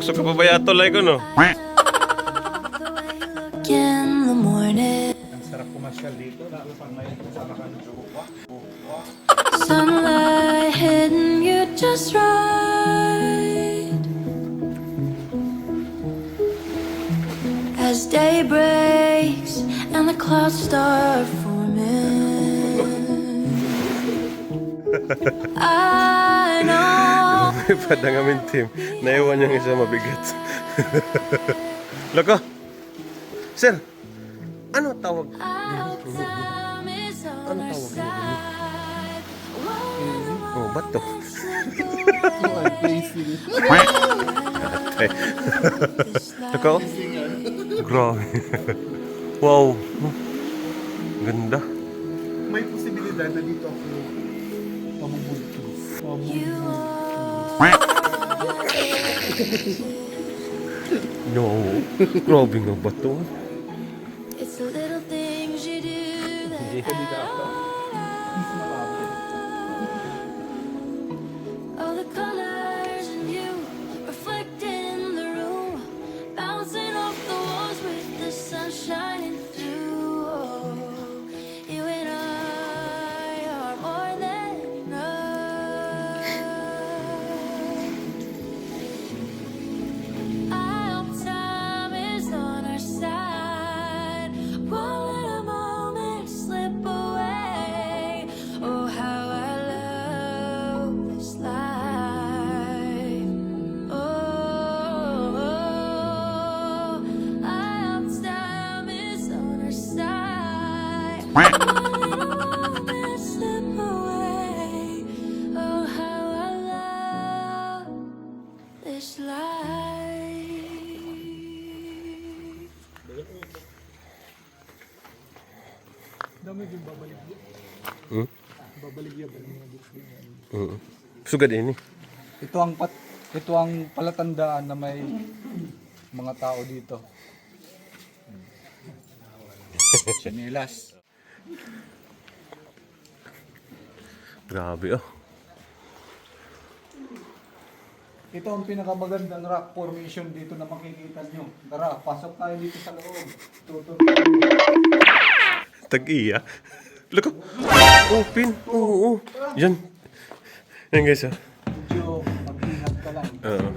Suka pa ba yato like no? In the morning, Ang sarap pumasyal dito. Lalo pag may kasama ka ng jowa. sunlight hitting you just right. As day breaks and the clouds start forming, I know. Padang amin team. Naiwan yung isa mabigat. Loko. Sir, ano tawag? Our time is on our side. Oh, bato. Loko. Grabe. Wow. Ganda. May posibilidad na dito ako pamubultos. No. Grabe nga bato. It's the little things you do that all the colors in you reflect in the room, bouncing off the walls with the sun shining through. Oh, you and I are more than enough. I hope time is on our side. Won't let a moment slip away. Oh, how I love this life. Oh, I hope time is on our side. Won't let a moment slip away. Oh, how I love this life. Dami din babalik. Hmm? Babalik yan. Mga dito. Sugad ini. Ito ang palatandaan na may mga tao dito. Sinilas. Grabe oh. Ito ang pinakamagandang rock formation dito na makikita nyo. Tara, pasok tayo dito sa loob. Tuturo. Tag-iya. Loko. Open. Oo. Yan. Yan guys oh. Medyo mag-ingat ka lang. Oo.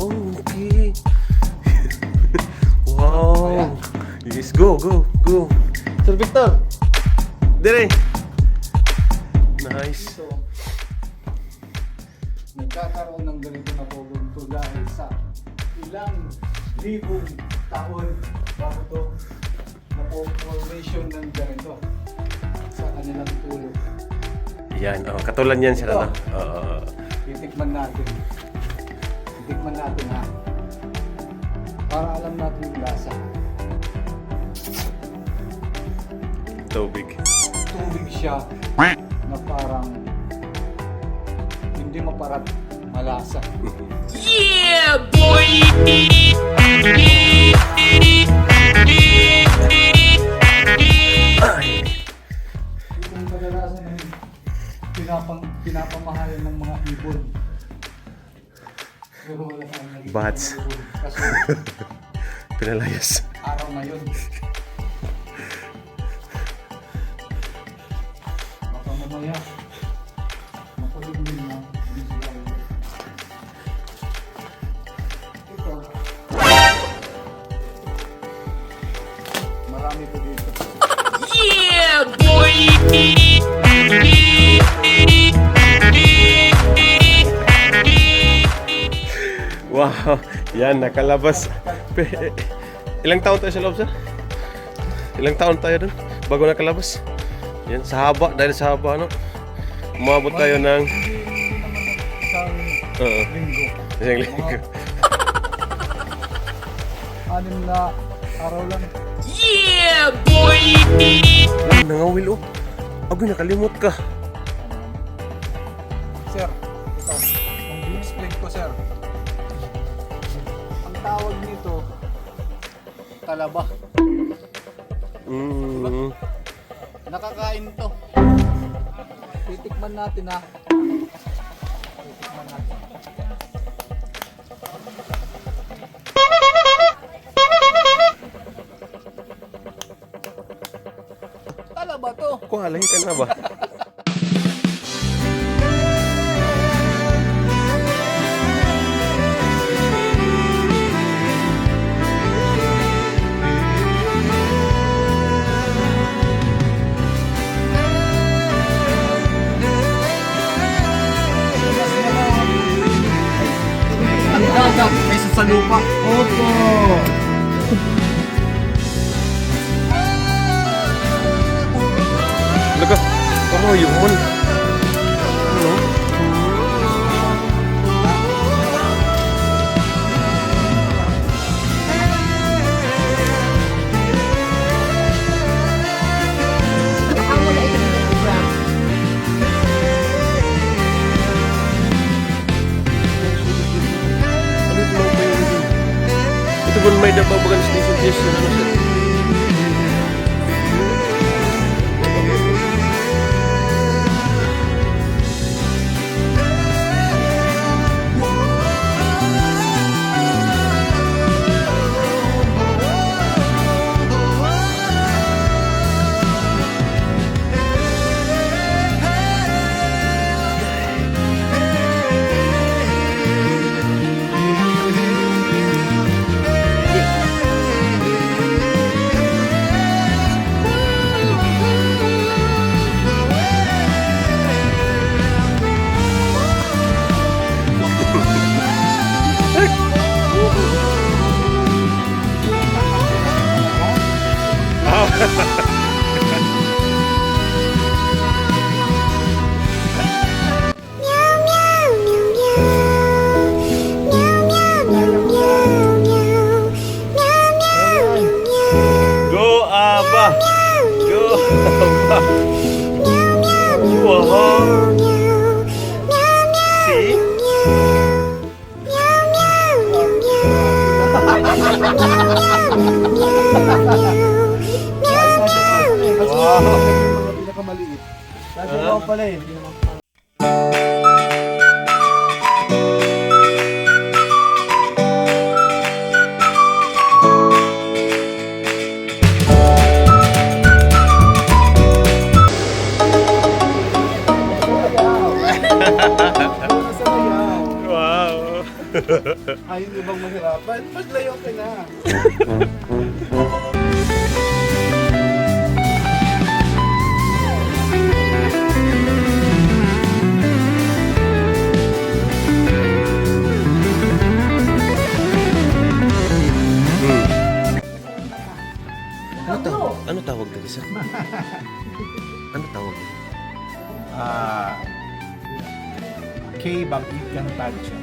Okay. Wow. Yes, go. Sir Victor. Dire. Nice. Ito, nagkakaroon ng ganito na pugunto dahil sa ilang libong taon bago to na formation ng ganito sa kanilang tulog. Yan, oh, katulad yan sila na. Titikman natin. Titikman natin ha. Para alam natin yung lasa. Tubig. Tubig siya na parang hindi maparat, malasa. Yeah, boy! Itong kadalasan ng pinapamahalan ng mga ibon. Pero wala tayong naging Bats. ibon. Kasi Pinalayas. araw na yun. Baka mamaya makulit din na ito. Marami po dito. Yeah, boy! Wow. Yan, nakalabas. Ilang taon tayo sa loob, sir? Ilang taon tayo dun bago nakalabas? Yan, sa haba. Dahil sa haba, ano? Umabot tayo ng... Isang linggo. Isang linggo. 6 na araw lang. Yeah, boy! Ay, nangawil, oh. Agoy, nakalimot ka. Sir, ito. Ang explain ko, sir. Ang tawag nito, talaba. Mm. Nakakain to. Titikman natin ha. Titikman natin. Tala ba to? Kung halahi ka na ba? Ang dagat kaysa sa lupa. Opo. Laga, oh yun. Ano? Ito pun may dababagan station ano siya. Go Aba! Go Aba! Wow! See? Wow! Mga pinakamaliit. Kasi wow pala eh. Hindi naman sa LaYao. Wow! Ay, hindi bang mahirapan? Maglayo ka na. Ano tawag dito sir? Ano tawag dito? BRGY.SAN tansya.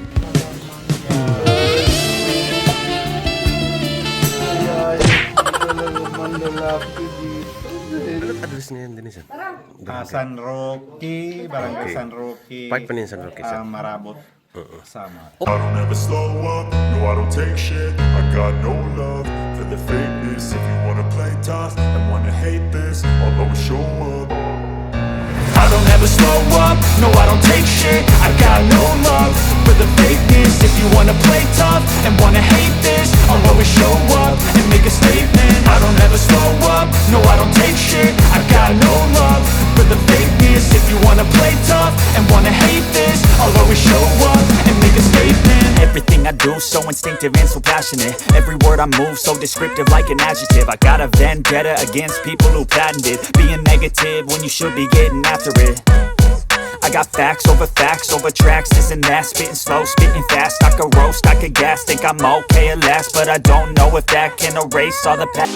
Ay, talaga manlalaki dito. Ano address niya din sir? San Roque, Barangay Okay. San Roque, Part pa niya San Roque sir. Marabut, Samar. I don't ever slow up, no I don't take shit. I got no love for the fakeness. If you wanna play tough and wanna hate this, I'll always show up. I don't ever slow up, no I don't take shit. I got no love for the fakeness. If you wanna play tough and wanna hate this, I'll always show up and make a statement. I don't ever slow up, no I don't take shit. I got no love for the fakeness. If you wanna play tough and wanna hate this, I'll always show up and make a statement. Everything I do so instinctive and so passionate. Every word I move so descriptive like an adjective. I got a vendetta against people who patented being negative when you should be getting after it. I got facts over tracks, this and that. Spitting slow, spitting fast. I could roast, I could gas. Think I'm okay at last, but I don't know if that can erase all the past.